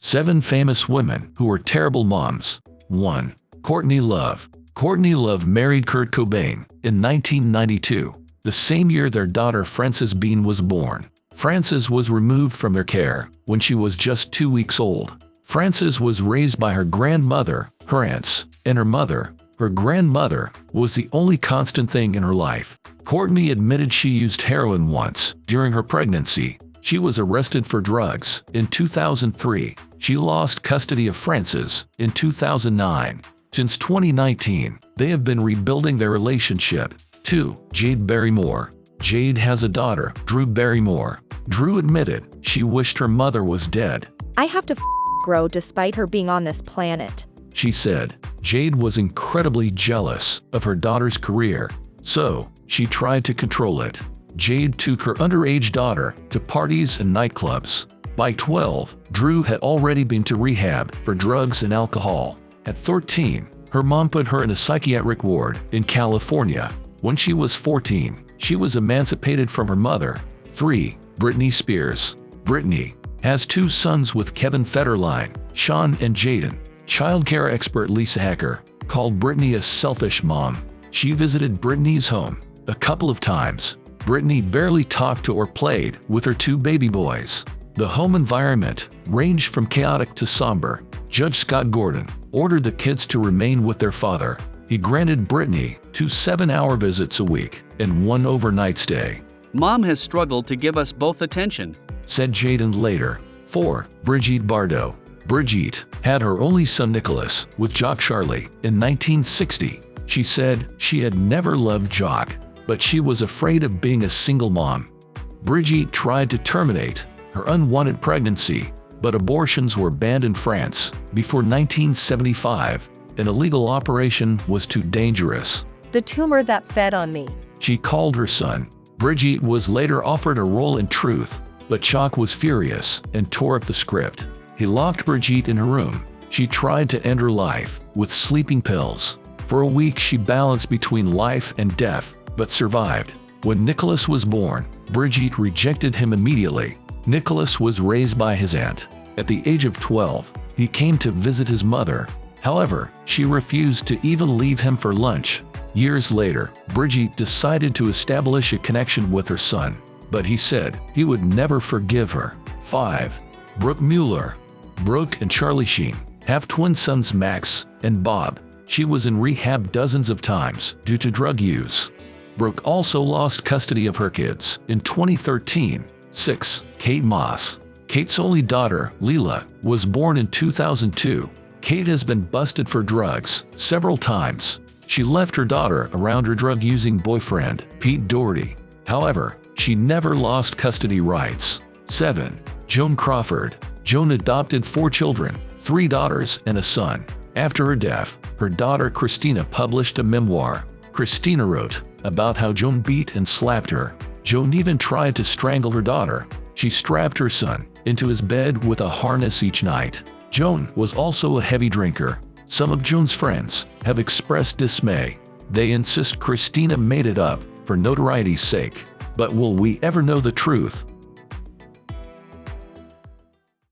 7 famous women who were terrible moms. 1. Courtney Love. Courtney Love married Kurt Cobain in 1992, the same year their daughter Frances Bean was born. Frances was removed from their care when she was just 2 weeks old. Frances was raised by her grandmother, her aunts, and her mother. Her grandmother was the only constant thing in her life. Courtney admitted she used heroin once during her pregnancy. She was arrested for drugs in 2003. She lost custody of Frances in 2009. Since 2019, they have been rebuilding their relationship. 2. Jade Barrymore. Jade has a daughter, Drew Barrymore. Drew admitted she wished her mother was dead. I have to grow despite her being on this planet, she said. Jade was incredibly jealous of her daughter's career, so she tried to control it. Jade took her underage daughter to parties and nightclubs. By 12, Drew had already been to rehab for drugs and alcohol. At 13, her mom put her in a psychiatric ward in California. When she was 14, she was emancipated from her mother. 3. Britney Spears. Britney has 2 sons with Kevin Federline, Sean and Jaden. Childcare expert Lisa Hacker called Britney a selfish mom. She visited Britney's home a couple of times. Britney barely talked to or played with her 2 baby boys. The home environment ranged from chaotic to somber. Judge Scott Gordon ordered the kids to remain with their father. He granted Britney 2 7-hour visits a week and 1 overnight stay. Mom has struggled to give us both attention, said Jaden later. 4. Brigitte Bardot. Brigitte had her only son Nicholas with Jock Charlie in 1960. She said she had never loved Jock, but she was afraid of being a single mom. Brigitte tried to terminate her unwanted pregnancy, but abortions were banned in France before 1975. An illegal operation was too dangerous. The tumor that fed on me, she called her son. Brigitte was later offered a role in Truth, but Jock was furious and tore up the script. He locked Brigitte in her room. She tried to end her life with sleeping pills. For a week she balanced between life and death, but survived. When Nicholas was born, Brigitte rejected him immediately. Nicholas was raised by his aunt. At the age of 12, he came to visit his mother. However, she refused to even leave him for lunch. Years later, Brigitte decided to establish a connection with her son, but he said he would never forgive her. 5. Brooke Mueller. Brooke and Charlie Sheen have twin sons Max and Bob. She was in rehab dozens of times due to drug use. Brooke also lost custody of her kids in 2013. 6. Kate Moss. Kate's only daughter, Leela, was born in 2002. Kate has been busted for drugs several times. She left her daughter around her drug-using boyfriend, Pete Doherty. However, she never lost custody rights. 7. Joan Crawford. Joan adopted 4 children, 3 daughters and a son. After her death, her daughter Christina published a memoir. Christina wrote about how Joan beat and slapped her. Joan even tried to strangle her daughter. She strapped her son into his bed with a harness each night. Joan was also a heavy drinker. Some of Joan's friends have expressed dismay. They insist Christina made it up for notoriety's sake. But will we ever know the truth?